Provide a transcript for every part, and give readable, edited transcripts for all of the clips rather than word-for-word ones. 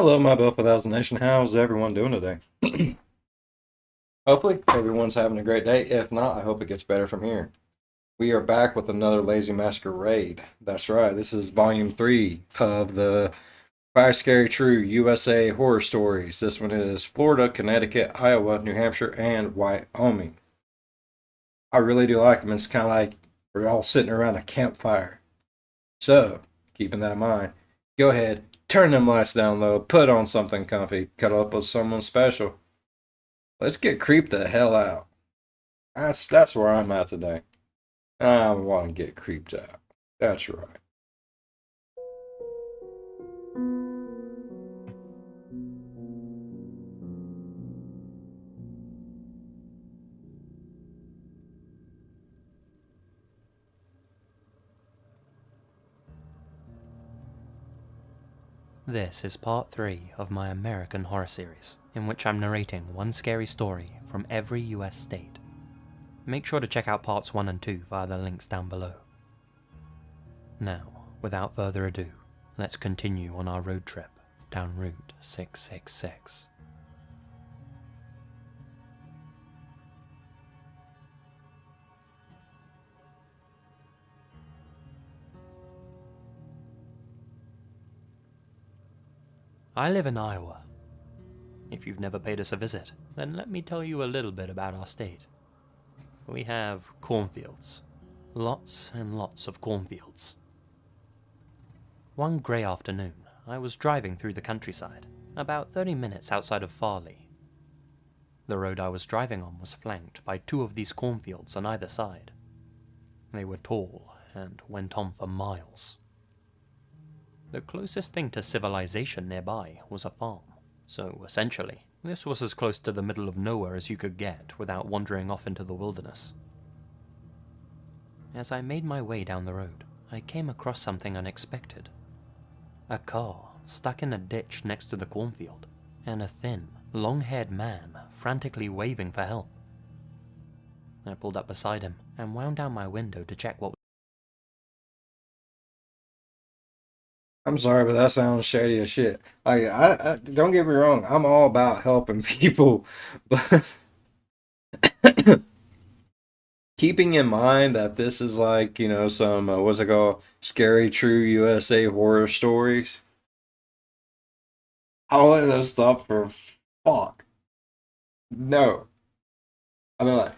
Hello, my Buffalo Thousand Nation. How's everyone doing today? Hopefully, everyone's having a great day. If not, I hope it gets better from here. We are back with another Lazy Masquerade. That's right, this is Volume 3 of the Five Scary True USA Horror Stories. This one is Florida, Connecticut, Iowa, New Hampshire, and Wyoming. I really do like them. It's kind of like we're all sitting around a campfire. So, keeping that in mind, go ahead, turn them lights down low, put on something comfy, cuddle up with someone special. Let's get creeped the hell out. That's where I'm at today. I want to get creeped out. That's right. This is part 3 of my American horror series, in which I'm narrating one scary story from every US state. Make sure to check out parts 1 and 2 via the links down below. Now, without further ado, let's continue on our road trip down Route 666. I live in Iowa. If you've never paid us a visit, then let me tell you a little bit about our state. We have cornfields. Lots and lots of cornfields. One grey afternoon, I was driving through the countryside, about 30 minutes outside of Farley. The road I was driving on was flanked by 2 of these cornfields on either side. They were tall and went on for miles. The closest thing to civilization nearby was a farm, so essentially, this was as close to the middle of nowhere as you could get without wandering off into the wilderness. As I made my way down the road, I came across something unexpected. A car stuck in a ditch next to the cornfield, and a thin, long-haired man frantically waving for help. I pulled up beside him and wound down my window to check what. I'm sorry, but that sounds shady as shit. I don't get me wrong. I'm all about helping people, but keeping in mind that this is like some what's it called, scary true USA horror stories. I want to stop for fuck. No, I mean like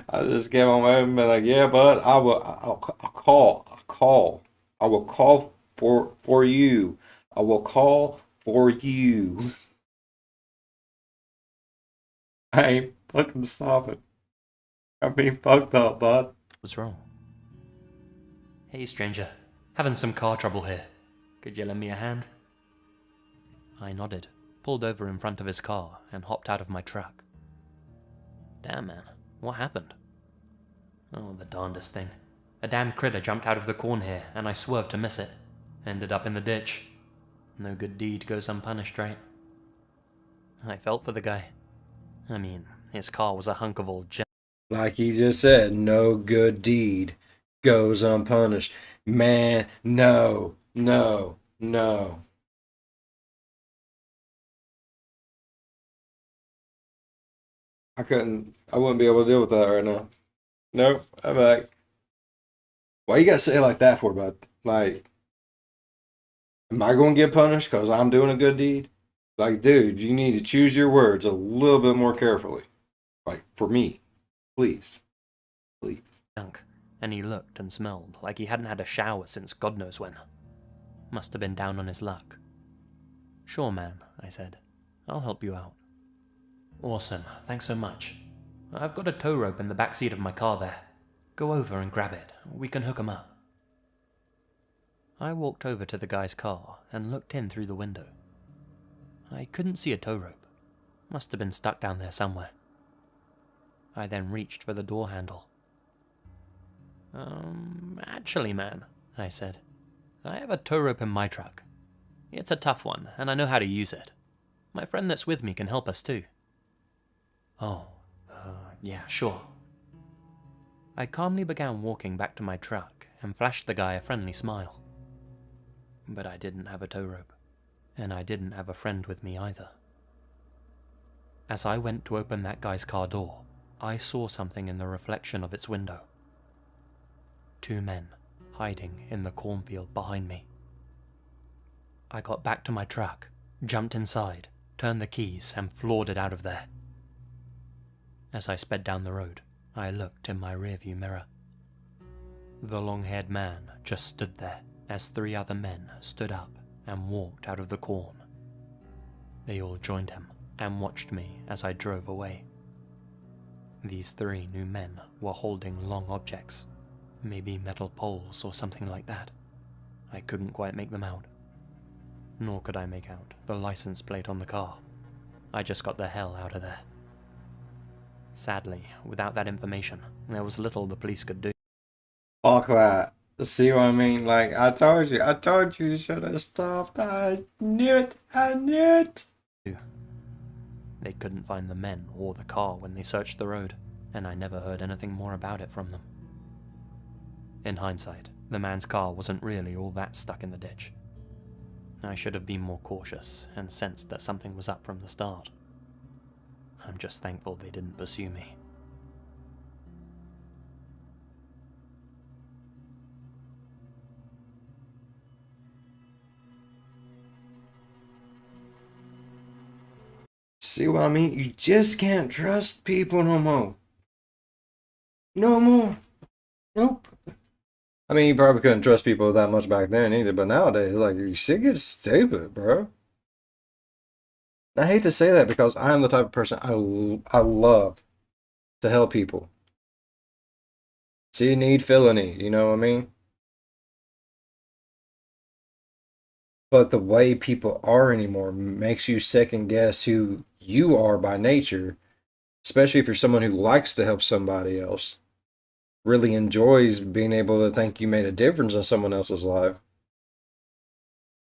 I just came on my and be like, yeah, bud, I will call for you. I will call for you. I ain't fucking stopping. I'm being fucked up, bud. Was wrong. Hey stranger, having some car trouble here. Could you lend me a hand? I nodded, pulled over in front of his car, and hopped out of my truck. Damn man, what happened? Oh, the darndest thing. A damn critter jumped out of the corn here, and I swerved to miss it. Ended up in the ditch. No good deed goes unpunished, right? I felt for the guy. I mean, his car was a hunk of old junk. Like he just said, no good deed goes unpunished. Man, no, no, no. I wouldn't be able to deal with that right now. Nope. I'm like, why you gotta say it like that for, bud? Like, am I gonna get punished because I'm doing a good deed? Like, dude, you need to choose your words a little bit more carefully. Like, for me, please, please. And he looked and smelled like he hadn't had a shower since God knows when. Must have been down on his luck. Sure, man, I said. I'll help you out. Awesome, thanks so much. I've got a tow rope in the back seat of my car there. Go over and grab it. We can hook 'em up. I walked over to the guy's car and looked in through the window. I couldn't see a tow rope. Must have been stuck down there somewhere. I then reached for the door handle. Actually, man, I said, I have a tow rope in my truck. It's a tough one, and I know how to use it. My friend that's with me can help us too. Oh, yeah, sure. I calmly began walking back to my truck and flashed the guy a friendly smile. but I didn't have a tow rope, and I didn't have a friend with me either. As I went to open that guy's car door, I saw something in the reflection of its window. 2 men hiding in the cornfield behind me. I got back to my truck, jumped inside, turned the keys, and floored it out of there. As I sped down the road, I looked in my rearview mirror. The long-haired man just stood there as 3 other men stood up and walked out of the corn. They all joined him and watched me as I drove away. These 3 new men were holding long objects, maybe metal poles or something like that. I couldn't quite make them out. Nor could I make out the license plate on the car. I just got the hell out of there. Sadly, without that information, there was little the police could do. Fuck that. See what I mean? Like, I told you should have stopped. I knew it. They couldn't find the men or the car when they searched the road, and I never heard anything more about it from them. In hindsight, the man's car wasn't really all that stuck in the ditch. I should have been more cautious and sensed that something was up from the start. I'm just thankful they didn't pursue me. See what I mean? You just can't trust people no more. No more. Nope. I mean, you probably couldn't trust people that much back then either, but nowadays, like, shit gets stupid, bro. I hate to say that because I am the type of person I love to help people. See a need, fill a need, you know what I mean? But the way people are anymore makes you second guess who you are by nature, especially if you're someone who likes to help somebody else, really enjoys being able to think you made a difference in someone else's life.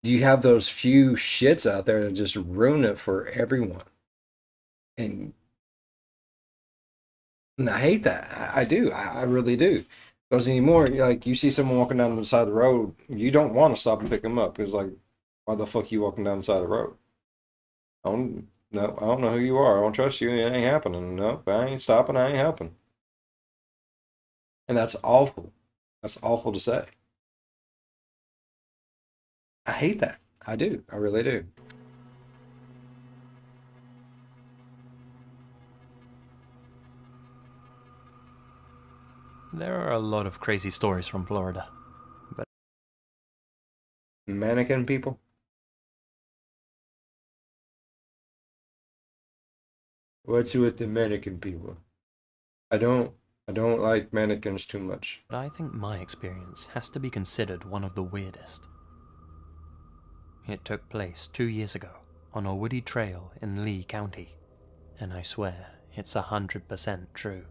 You have those few shits out there that just ruin it for everyone. And I hate that. I do. I really do. Because anymore, like, you see someone walking down the side of the road, you don't want to stop and pick them up. Because, like, why the fuck you walking down the side of the road? I don't know who you are. I don't trust you. It ain't happening. Nope, I ain't stopping. I ain't helping. And that's awful. That's awful to say. I hate that. I do. I really do. There are a lot of crazy stories from Florida, but Mannequin people? What's with the mannequin people? I don't like mannequins too much. I think my experience has to be considered one of the weirdest. It took place 2 years ago on a woody trail in Lee County, and I swear it's 100% true.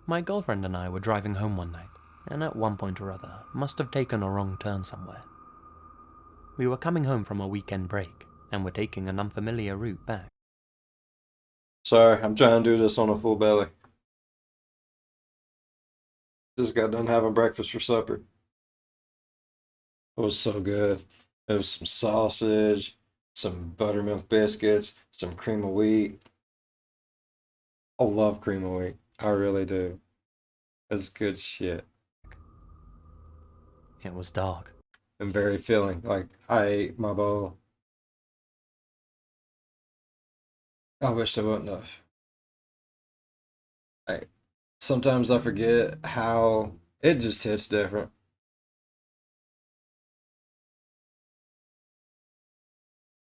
My girlfriend and I were driving home one night, and at one point or other must have taken a wrong turn somewhere. We were coming home from a weekend break, and were taking an unfamiliar route back. Sorry, I'm trying to do this on a full belly. Just got done having breakfast for supper. It was so good. There was some sausage, some buttermilk biscuits, some cream of wheat. I love cream of wheat. I really do. It's good shit. It was dark. And very filling. Like, I ate my bowl. I wish there wasn't enough. Sometimes I forget how it just hits different.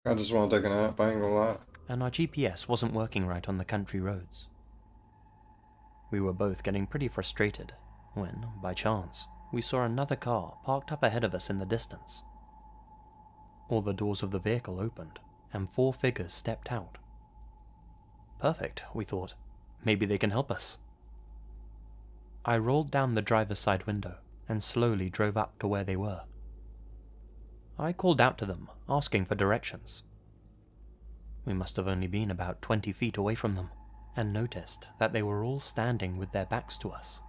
I just want to take a nap, I ain't gonna lie. And our GPS wasn't working right on the country roads. We were both getting pretty frustrated when, by chance, we saw another car parked up ahead of us in the distance. All the doors of the vehicle opened, and 4 figures stepped out. Perfect, we thought. Maybe they can help us. I rolled down the driver's side window and slowly drove up to where they were. I called out to them, asking for directions. We must have only been about 20 feet away from them, and noticed that they were all standing with their backs to us.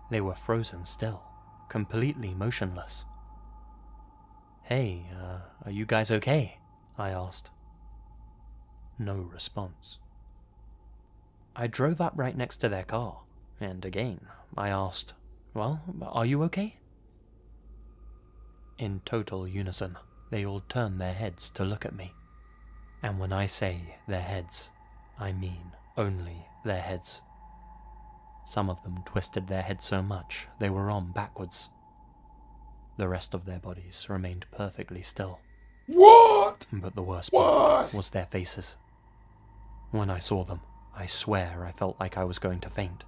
They were frozen still, completely motionless. "Hey, are you guys okay?" I asked. No response. I drove up right next to their car, and again, I asked, "Well, are you okay?" In total unison, they all turned their heads to look at me. And when I say their heads, I mean only their heads. Some of them twisted their heads so much they were on backwards. The rest of their bodies remained perfectly still. What? But the worst Why? part was their faces. When I saw them, I swear I felt like I was going to faint.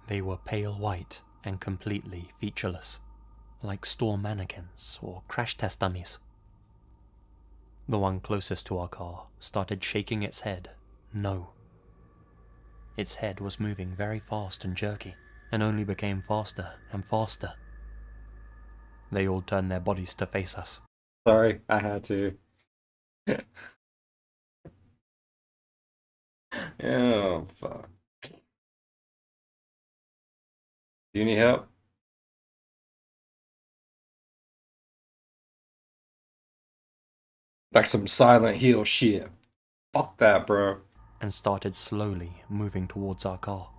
They were pale white and completely featureless, like store mannequins or crash test dummies. The one closest to our car started shaking its head, no. Its head was moving very fast and jerky, and only became faster and faster. They all turned their bodies to face us. Sorry, I had to. Oh, fuck. Do you need help? Like some Silent Hill shit. Fuck that, bro. And started slowly moving towards our car.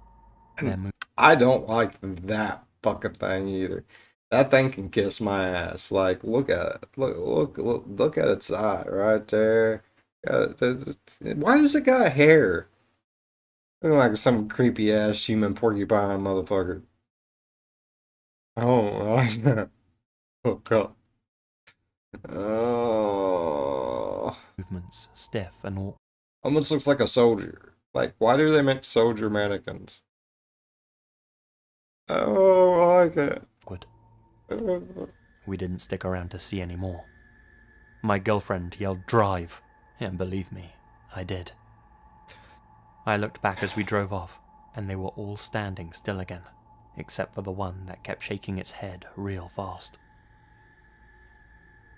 I don't like that fucking thing either. That thing can kiss my ass. Like, look at it. Look at its eye right there. Why does it got hair? Looking like some creepy ass human porcupine motherfucker. Oh, oh god. Oh, movements stiff and awkward. almost looks like a soldier. Like, why do they make soldier mannequins? Oh, I like it. We didn't stick around to see any more. My girlfriend yelled "drive," and believe me, I did. I looked back as we drove off, and they were all standing still again, except for the one that kept shaking its head real fast.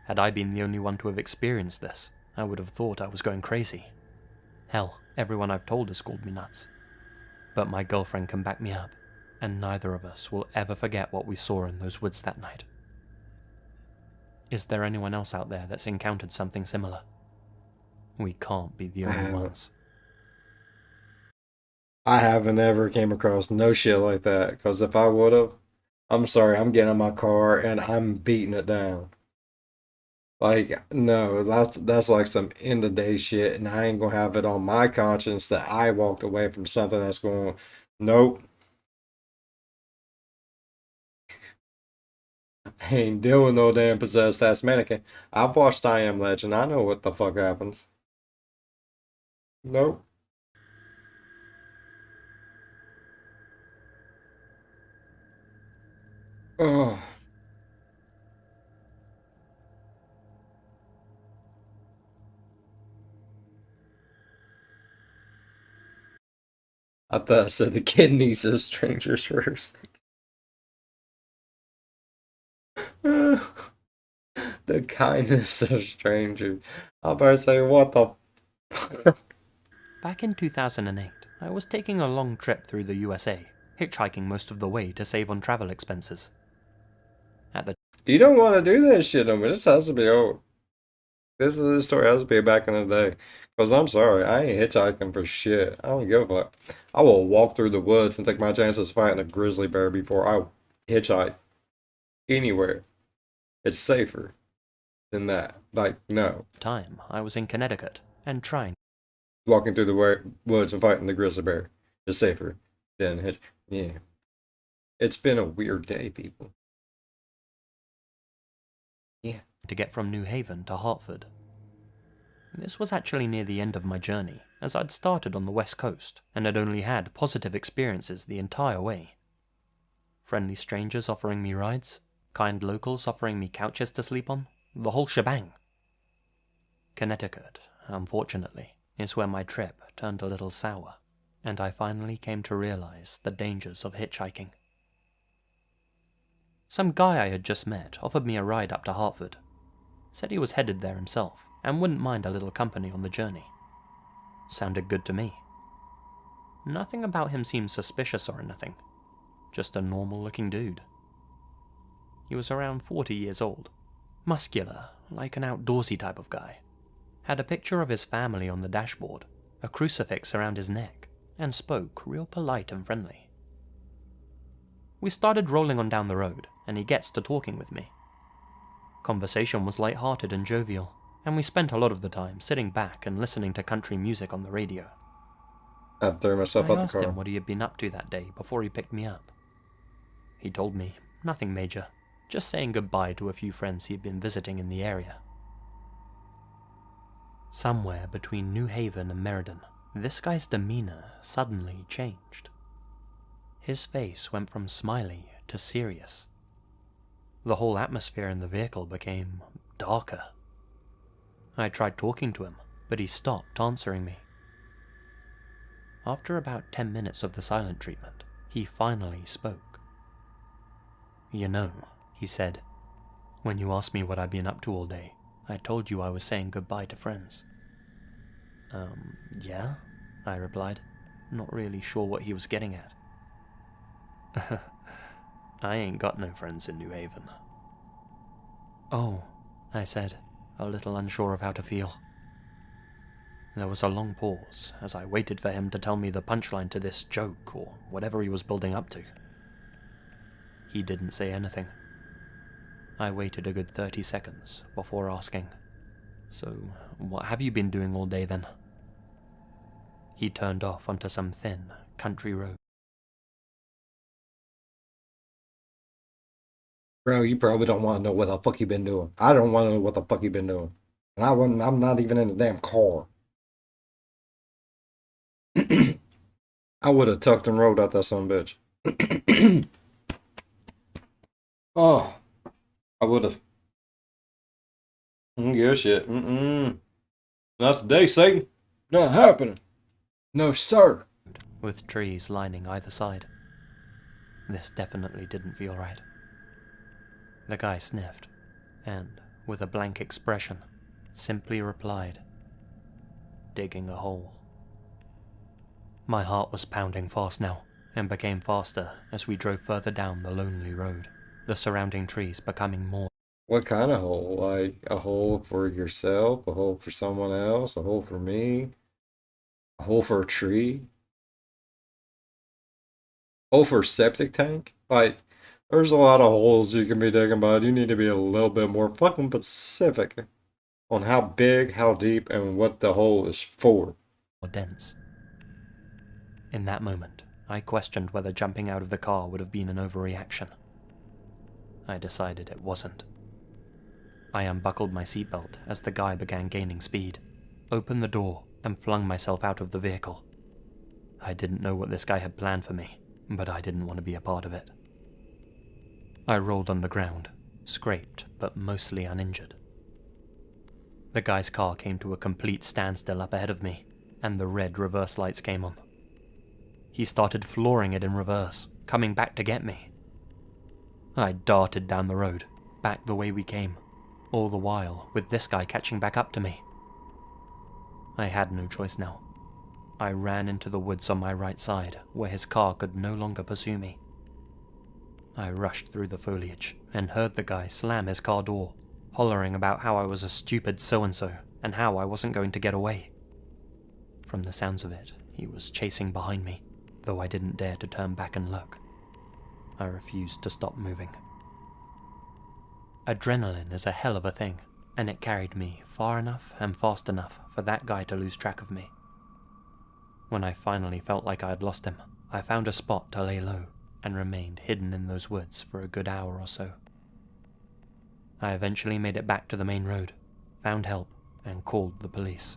Had I been the only one to have experienced this, I would have thought I was going crazy. Hell, everyone I've told has called me nuts. But my girlfriend can back me up, and neither of us will ever forget what we saw in those woods that night. Is there anyone else out there that's encountered something similar? We can't be the only ones. I haven't ever came across no shit like that, because if I would have, I'm sorry, I'm getting in my car and I'm beating it down. Like, no, that's like some end of day shit, and I ain't gonna have it on my conscience that I walked away from something that's going, nope. I ain't doing no damn possessed ass mannequin. I've watched I Am Legend. I know what the fuck happens. Nope. Oh. I thought I said the kidneys of strangers first. The kindness of strangers. I better say, what the? Back in 2008, I was taking a long trip through the USA, hitchhiking most of the way to save on travel expenses. You don't want to do that shit no more. This has to be old. This story has to be back in the day. Because I'm sorry, I ain't hitchhiking for shit. I don't give a fuck. I will walk through the woods and take my chances fighting a grizzly bear before I hitchhike anywhere. It's safer than that. Like, no. Time, I was in Connecticut and trying. Walking through the woods and fighting the grizzly bear is safer than hitch. Yeah. It's been a weird day, people. Yeah. To get from New Haven to Hartford. This was actually near the end of my journey, as I'd started on the West Coast and had only had positive experiences the entire way. Friendly strangers offering me rides, kind locals offering me couches to sleep on, the whole shebang. Connecticut, unfortunately, is where my trip turned a little sour, and I finally came to realize the dangers of hitchhiking. Some guy I had just met offered me a ride up to Hartford. Said he was headed there himself, and wouldn't mind a little company on the journey. Sounded good to me. Nothing about him seemed suspicious or anything. Just a normal-looking dude. He was around 40 years old. Muscular, like an outdoorsy type of guy. Had a picture of his family on the dashboard, a crucifix around his neck, and spoke real polite and friendly. We started rolling on down the road, and he gets to talking with me. Conversation was light-hearted and jovial, and we spent a lot of the time sitting back and listening to country music on the radio. I threw myself I out the asked car. him what he had been up to that day before he picked me up. He told me nothing major, just saying goodbye to a few friends he had been visiting in the area. Somewhere between New Haven and Meriden, this guy's demeanor suddenly changed. His face went from smiley to serious. The whole atmosphere in the vehicle became darker. I tried talking to him, but he stopped answering me. After about 10 minutes of the silent treatment, he finally spoke. "You know," he said, "when you asked me what I'd been up to all day, I told you I was saying goodbye to friends." Yeah, I replied, not really sure what he was getting at. "I ain't got no friends in New Haven." "Oh," I said, a little unsure of how to feel. There was a long pause as I waited for him to tell me the punchline to this joke or whatever he was building up to. He didn't say anything. I waited a good 30 seconds before asking, "So, what have you been doing all day then?" He turned off onto some thin country road. Bro, you probably don't want to know what the fuck you been doing. I don't want to know what the fuck you been doing. And I'm not even in the damn car. I would have tucked and rolled out that son of a bitch. Oh, I would have. I don't give a shit. Not today, Satan. Not happening. No, sir. With trees lining either side. This definitely didn't feel right. The guy sniffed, and, with a blank expression, simply replied, "Digging a hole." My heart was pounding fast now, and became faster as we drove further down the lonely road, the surrounding trees becoming more. What kind of hole? Like a hole for yourself, a hole for someone else, a hole for me, a hole for a tree, hole for a septic tank? Like, there's a lot of holes you can be digging, but you need to be a little bit more fucking specific on how big, how deep, and what the hole is for. Dense. In that moment, I questioned whether jumping out of the car would have been an overreaction. I decided it wasn't. I unbuckled my seatbelt as the guy began gaining speed, opened the door, and flung myself out of the vehicle. I didn't know what this guy had planned for me, but I didn't want to be a part of it. I rolled on the ground, scraped but mostly uninjured. The guy's car came to a complete standstill up ahead of me, and the red reverse lights came on. He started flooring it in reverse, coming back to get me. I darted down the road, back the way we came, all the while with this guy catching back up to me. I had no choice now. I ran into the woods on my right side, where his car could no longer pursue me. I rushed through the foliage and heard the guy slam his car door, hollering about how I was a stupid so-and-so and how I wasn't going to get away. From the sounds of it, he was chasing behind me, though I didn't dare to turn back and look. I refused to stop moving. Adrenaline is a hell of a thing, and it carried me far enough and fast enough for that guy to lose track of me. When I finally felt like I had lost him, I found a spot to lay low and remained hidden in those woods for a good hour or so. I eventually made it back to the main road, found help, and called the police.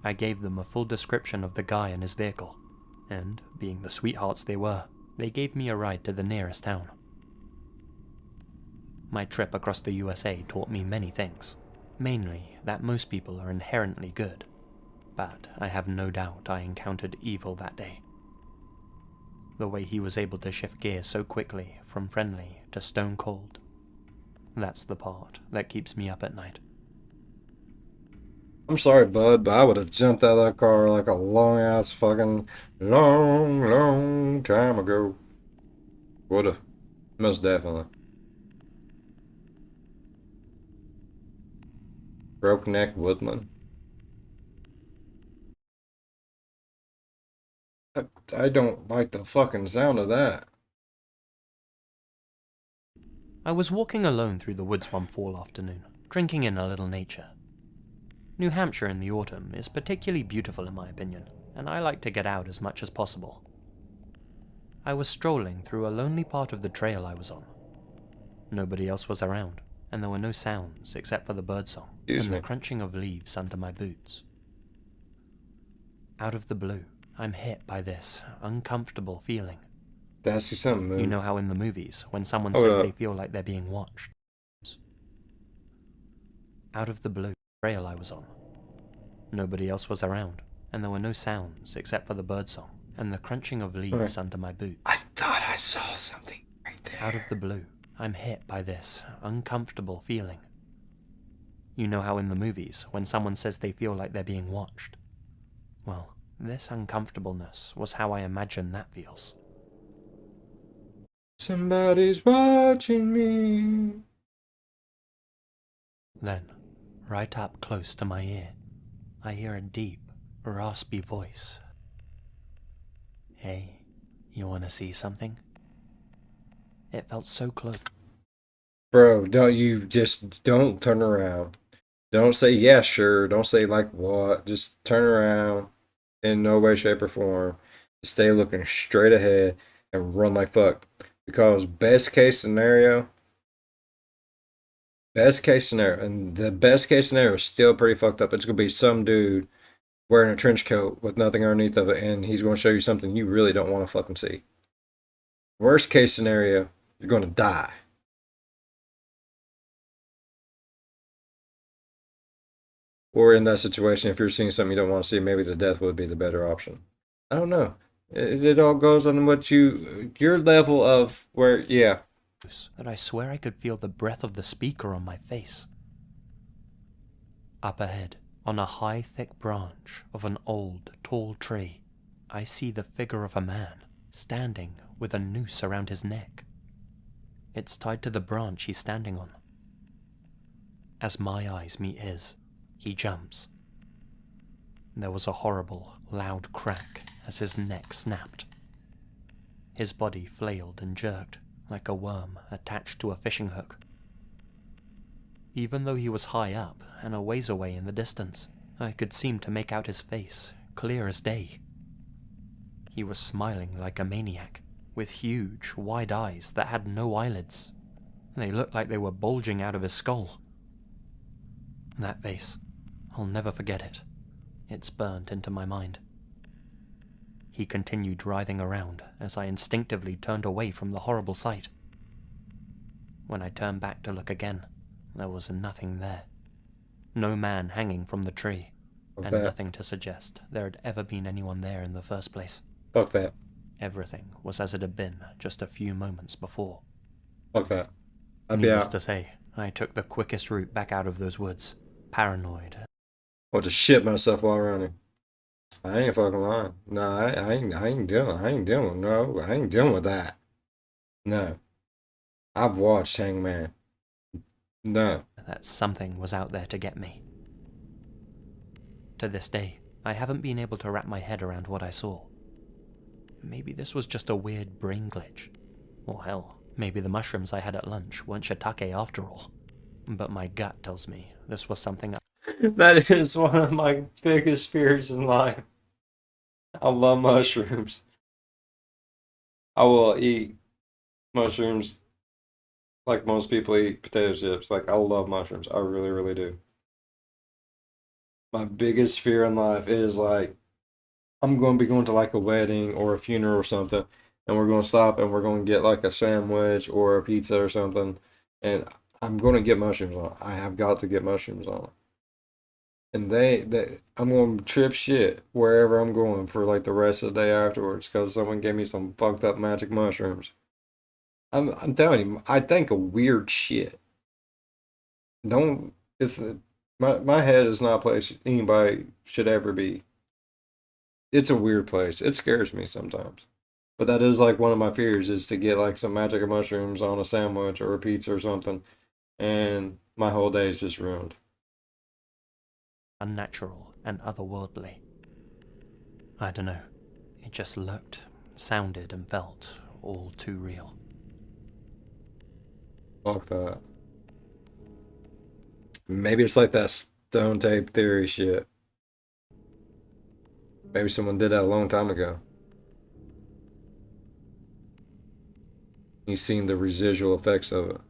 I gave them a full description of the guy and his vehicle, and, being the sweethearts they were, they gave me a ride to the nearest town. My trip across the USA taught me many things, mainly that most people are inherently good, but I have no doubt I encountered evil that day. The way he was able to shift gears so quickly from friendly to stone cold. That's the part that keeps me up at night. I'm sorry, bud, but I would have jumped out of that car like a long time ago. Would have. Most definitely. Broke Neck Woodland. I don't like the fucking sound of that. I was walking alone through the woods one fall afternoon, drinking in a little nature. New Hampshire in the autumn is particularly beautiful in my opinion, and I like to get out as much as possible. I was strolling through a lonely part of the trail I was on. Nobody else was around, and there were no sounds except for the birdsong and the crunching of leaves under my boots. Out of the blue, I'm hit by this uncomfortable feeling. That's something, man. You know how in the movies, when someone says they feel like they're being watched? Out of the blue, the trail I was on. Nobody else was around, and there were no sounds except for the birdsong and the crunching of leaves under my boots. I thought I saw something right there. Out of the blue, I'm hit by this uncomfortable feeling. You know how in the movies, when someone says they feel like they're being watched? Well, this uncomfortableness was how I imagine that feels. Somebody's watching me. Then, right up close to my ear, I hear a deep, raspy voice. Hey, you wanna see something? It felt so close. Bro, don't turn around. Don't say yeah, sure. Don't say like what. Just turn around in no way, shape, or form. Stay looking straight ahead and run like fuck. Because best case scenario, and the best case scenario is still pretty fucked up. It's gonna be some dude wearing a trench coat with nothing underneath of it, and he's gonna show you something you really don't want to fucking see. Worst case scenario, you're gonna die. Or in that situation, if you're seeing something you don't want to see, maybe the death would be the better option. I don't know. It all goes on your level of where, yeah. That I swear I could feel the breath of the speaker on my face. Up ahead, on a high, thick branch of an old, tall tree, I see the figure of a man standing with a noose around his neck. It's tied to the branch he's standing on. As my eyes meet his, he jumps. There was a horrible, loud crack as his neck snapped. His body flailed and jerked like a worm attached to a fishing hook. Even though he was high up and a ways away in the distance, I could seem to make out his face, clear as day. He was smiling like a maniac, with huge, wide eyes that had no eyelids. They looked like they were bulging out of his skull. That face, I'll never forget it. It's burnt into my mind. He continued writhing around as I instinctively turned away from the horrible sight. When I turned back to look again, there was nothing there. No man hanging from the tree, and nothing to suggest there had ever been anyone there in the first place. Fuck that. Everything was as it had been just a few moments before. Fuck that. Needless to say, I took the quickest route back out of those woods, paranoid. I'll just shit myself while running. I ain't fucking lying. No, I ain't dealing with that. No. I've watched Hangman. No. That something was out there to get me. To this day, I haven't been able to wrap my head around what I saw. Maybe this was just a weird brain glitch. Or hell, maybe the mushrooms I had at lunch weren't shiitake after all. But my gut tells me this was something That is one of my biggest fears in life. I love mushrooms. I will eat mushrooms like most people eat potato chips. Like, I love mushrooms. I really, really do. My biggest fear in life is like, I'm going to be going to like a wedding or a funeral or something, and we're going to stop and we're going to get like a sandwich or a pizza or something, and I'm going to get mushrooms on it. I have got to get mushrooms on it. And I'm going to trip shit wherever I'm going for like the rest of the day afterwards because someone gave me some fucked up magic mushrooms. I'm telling you, I think of weird shit. My head is not a place anybody should ever be. It's a weird place. It scares me sometimes. But that is like one of my fears is to get like some magic mushrooms on a sandwich or a pizza or something, and my whole day is just ruined. unnatural and otherworldly. I don't know, it just looked, sounded and felt all too real. Fuck that. Maybe it's like that stone tape theory shit. Maybe someone did that a long time ago. You've seen the residual effects of it.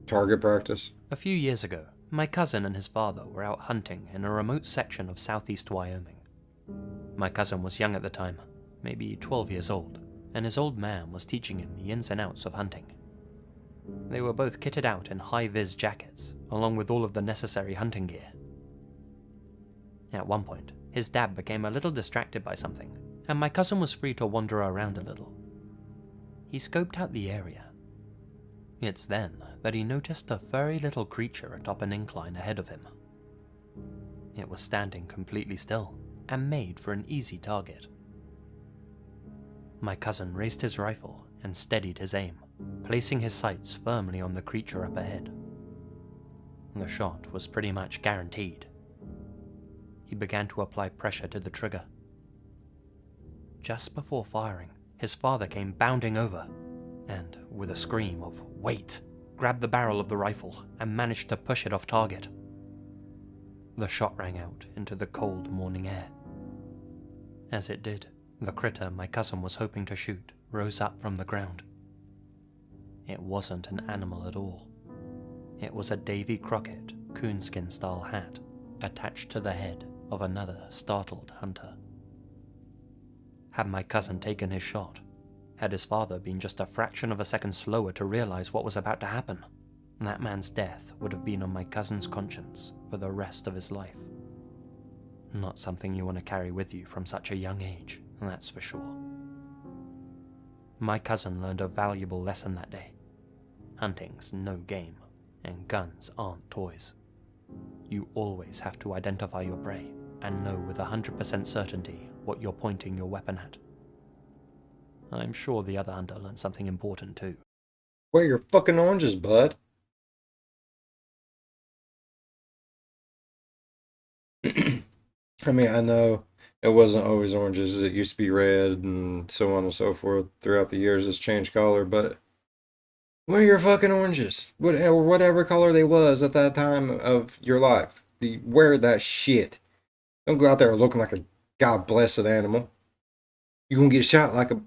Target practice. A few years ago, my cousin and his father were out hunting in a remote section of southeast Wyoming. My cousin was young at the time, maybe 12 years old, and his old man was teaching him the ins and outs of hunting. They were both kitted out in high-vis jackets, along with all of the necessary hunting gear. At one point, his dad became a little distracted by something, and my cousin was free to wander around a little. He scoped out the area. It's then that he noticed a furry little creature atop an incline ahead of him. It was standing completely still, and made for an easy target. My cousin raised his rifle and steadied his aim, placing his sights firmly on the creature up ahead. The shot was pretty much guaranteed. He began to apply pressure to the trigger. Just before firing, his father came bounding over, and, with a scream of "Wait!" grabbed the barrel of the rifle and managed to push it off target. The shot rang out into the cold morning air. As it did, the critter my cousin was hoping to shoot rose up from the ground. It wasn't an animal at all. It was a Davy Crockett coonskin-style hat attached to the head of another startled hunter. Had my cousin taken his shot, had his father been just a fraction of a second slower to realize what was about to happen, that man's death would have been on my cousin's conscience for the rest of his life. Not something you want to carry with you from such a young age, that's for sure. My cousin learned a valuable lesson that day. Hunting's no game, and guns aren't toys. You always have to identify your prey and know with 100% certainty what you're pointing your weapon at. I'm sure the other hunter learned something important too. Where are your fucking oranges, bud? I mean, I know it wasn't always oranges. It used to be red and so on and so forth. Throughout the years, it's changed color, but where are your fucking oranges? Whatever color they was at that time of your life. Wear that shit. Don't go out there looking like a god blessed animal. You're gonna get shot like a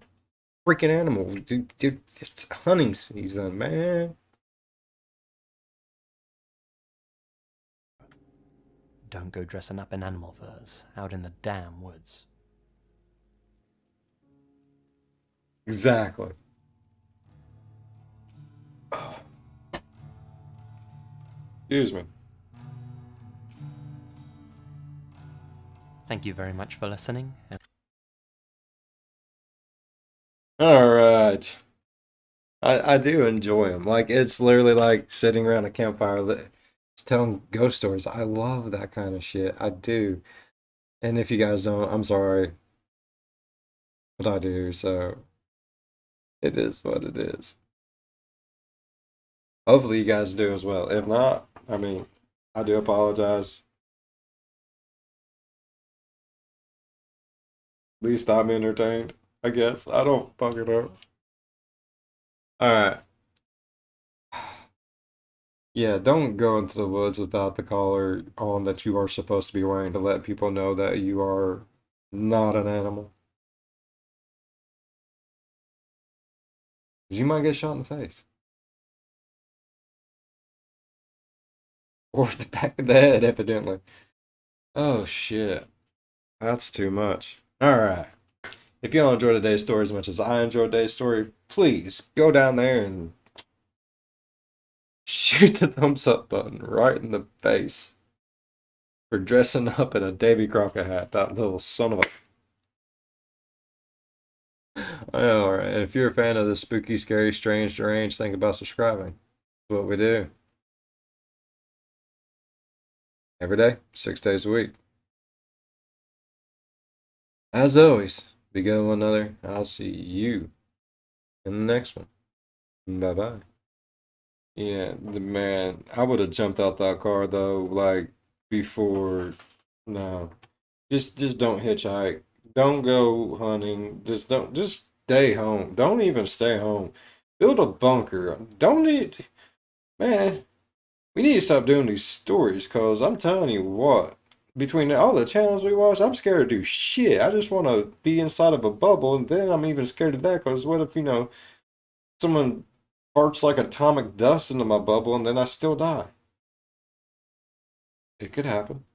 freaking animal. Dude, it's hunting season, man. Don't go dressing up in animal furs out in the damn woods. Exactly. Excuse me. Thank you very much for listening. All right. I do enjoy them. Like, it's literally like sitting around a campfire telling ghost stories. I love that kind of shit. I do. And if you guys don't, I'm sorry. But I do, so it is what it is. Hopefully you guys do as well. If not, I mean, I do apologize. At least I'm entertained, I guess. I don't fucking know. Alright. Yeah, don't go into the woods without the collar on that you are supposed to be wearing to let people know that you are not an animal. 'Cause you might get shot in the face. Or the back of the head, evidently. Oh shit. That's too much. Alright. If y'all enjoyed today's story as much as I enjoyed today's story, please go down there and shoot the thumbs up button right in the face for dressing up in a Davy Crockett hat. That little son of a. Alright, if you're a fan of the spooky, scary, strange, deranged, think about subscribing. That's what we do. Every day, 6 days a week. As always, be good to one another. I'll see you in the next one. Bye bye. Yeah, the man, I would have jumped out that car though, like before. No, just don't hitchhike. Don't go hunting. Just stay home. Don't even stay home. Build a bunker. Don't need, man. We need to stop doing these stories, cause I'm telling you what, between all the channels we watch, I'm scared to do shit. I just want to be inside of a bubble, and then I'm even scared of that, cause what if, someone farts like atomic dust into my bubble and then I still die? It could happen.